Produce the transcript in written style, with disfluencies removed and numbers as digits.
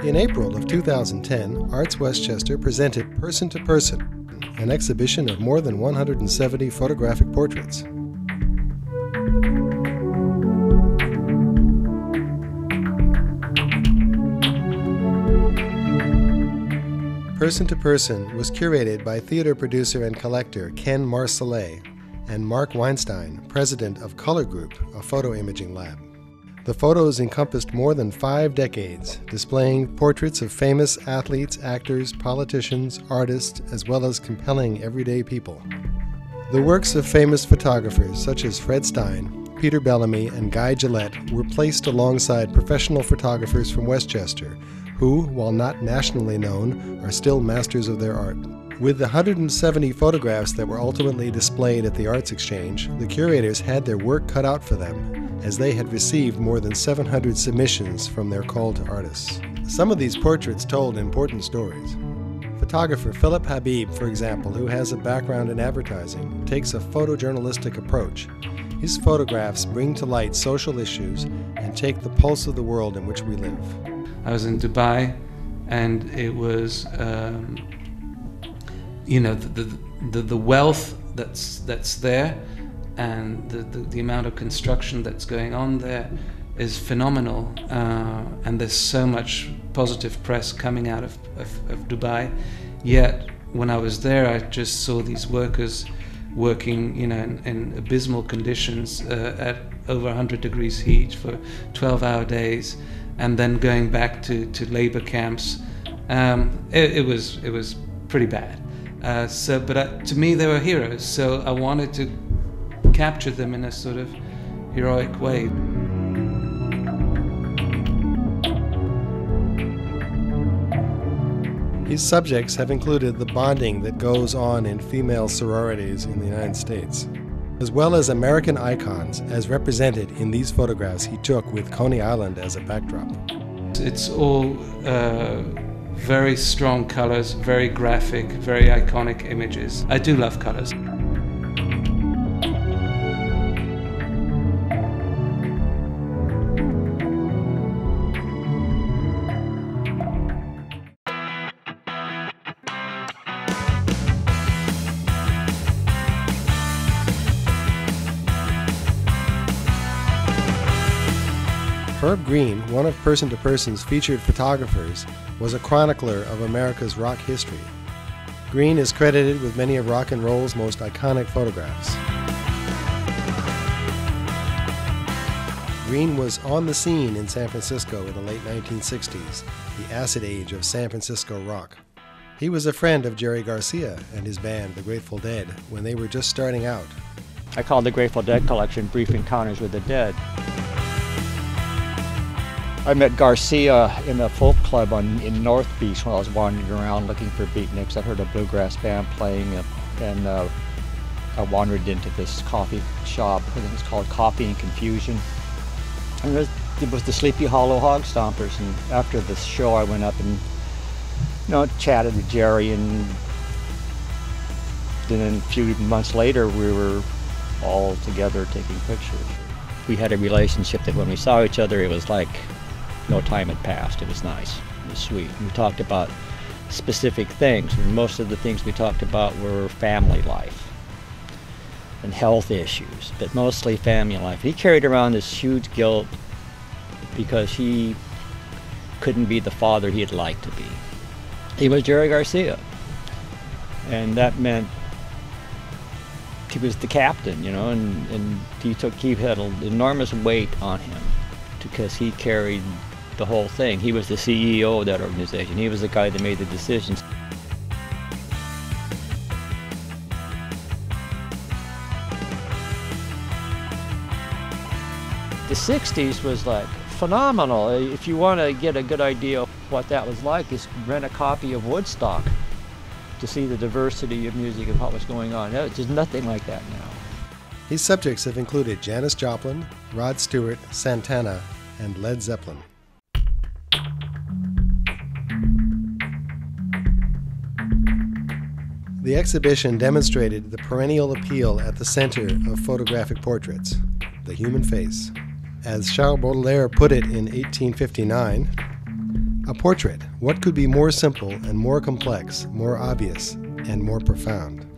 In April of 2010, ArtsWestchester presented Person to Person, an exhibition of more than 170 photographic portraits. Person to Person was curated by theater producer and collector Ken Marcellet and Mark Weinstein, president of Color Group, a photo imaging lab. The photos encompassed more than 5 decades, displaying portraits of famous athletes, actors, politicians, artists, as well as compelling everyday people. The works of famous photographers such as Fred Stein, Peter Bellamy, and Guy Gillette were placed alongside professional photographers from Westchester, who, while not nationally known, are still masters of their art. With the 170 photographs that were ultimately displayed at the Arts Exchange, the curators had their work cut out for them, as they had received more than 700 submissions from their call to artists. Some of these portraits told important stories. Photographer Philip Habib, for example, who has a background in advertising, takes a photojournalistic approach. His photographs bring to light social issues and take the pulse of the world in which we live. I was in Dubai, and it was, the wealth that's there, and the amount of construction that's going on there is phenomenal, and there's so much positive press coming out of Dubai. Yet when I was there, I just saw these workers working, in abysmal conditions at over 100 degrees heat for 12-hour days, and then going back to labor camps. It was pretty bad. But to me, they were heroes. So I wanted to capture them in a sort of heroic way. These subjects have included the bonding that goes on in female sororities in the United States, as well as American icons as represented in these photographs he took with Coney Island as a backdrop. It's all very strong colors, very graphic, very iconic images. I do love colors. Herb Green, one of Person to Person's featured photographers, was a chronicler of America's rock history. Green is credited with many of rock and roll's most iconic photographs. Green was on the scene in San Francisco in the late 1960s, the acid age of San Francisco rock. He was a friend of Jerry Garcia and his band, the Grateful Dead, when they were just starting out. I called the Grateful Dead collection Brief Encounters with the Dead. I met Garcia in a folk club in North Beach when I was wandering around looking for beatniks. I heard a bluegrass band playing, and I wandered into this coffee shop. I think it's called Coffee and Confusion. And it was the Sleepy Hollow Hog Stompers. And after the show, I went up and chatted with Jerry. And then a few months later, we were all together taking pictures. We had a relationship that when we saw each other, it was like no time had passed. It was nice. It was sweet. We talked about specific things, and most of the things we talked about were family life and health issues, but mostly family life. He carried around this huge guilt because he couldn't be the father he'd like to be. He was Jerry Garcia, and that meant he was the captain, and he had an enormous weight on him because he carried the whole thing. He was the CEO of that organization. He was the guy that made the decisions. The 60s was like phenomenal. If you want to get a good idea of what that was like, just rent a copy of Woodstock to see the diversity of music and what was going on. There's nothing like that now. His subjects have included Janis Joplin, Rod Stewart, Santana, and Led Zeppelin. The exhibition demonstrated the perennial appeal at the center of photographic portraits, the human face. As Charles Baudelaire put it in 1859, A portrait. What could be more simple and more complex, more obvious, and more profound?